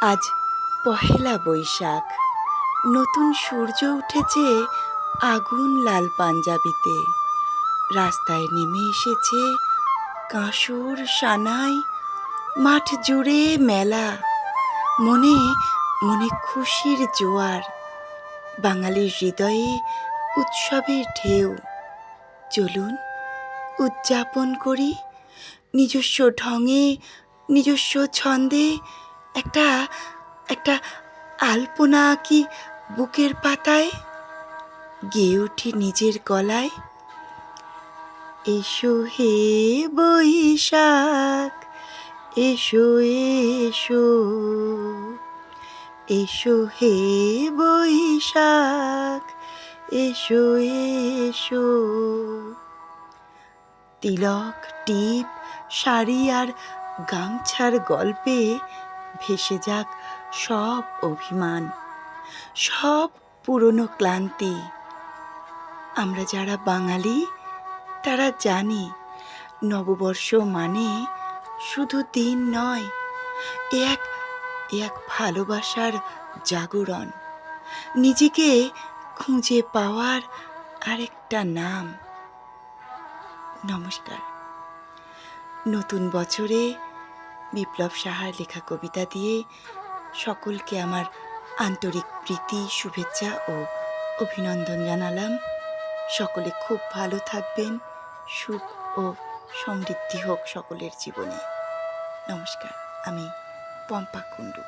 আজ পহেলা বৈশাখ। নতুন সূর্য উঠেছে আগুন লাল পাঞ্জাবিতে। রাস্তায় নেমে এসেছে কাঁসর সানাই, মাঠ জুড়ে মেলা, মনে মনে খুশির জোয়ার। বাঙালির হৃদয়ে উৎসবের ঢেউ। চলুন উদযাপন করি নিজস্ব ঢঙে, নিজস্ব ছন্দে। একটা একটা আলপনা আঁকি বুকের পাতায়, গেয়ে উঠি নিজের গলায়। এসো হে বৈশাখ, এসো এসো, এসো হে বৈশাখ, এসো এসো। তিলক, টিপ, শাড়ি আর গামছার গল্পে ভেসে যাক সব অভিমান, সব পুরনো ক্লান্তি। আমরা যারা বাঙালি তারা জানি নববর্ষ মানে শুধু দিন নয়, এ এক ভালোবাসার জাগরণ, নিজেকে খুঁজে পাওয়ার আরেকটা নাম। নমস্কার। নতুন বছরে বিপ্লব সাহার লেখা কবিতা দিয়ে সকলকে আমার আন্তরিক প্রীতি, শুভেচ্ছা ও অভিনন্দন জানালাম। সকলে খুব ভালো থাকবেন, সুখ ও সমৃদ্ধি হোক সকলের জীবনে। নমস্কার। আমি পম্পা কুণ্ডু।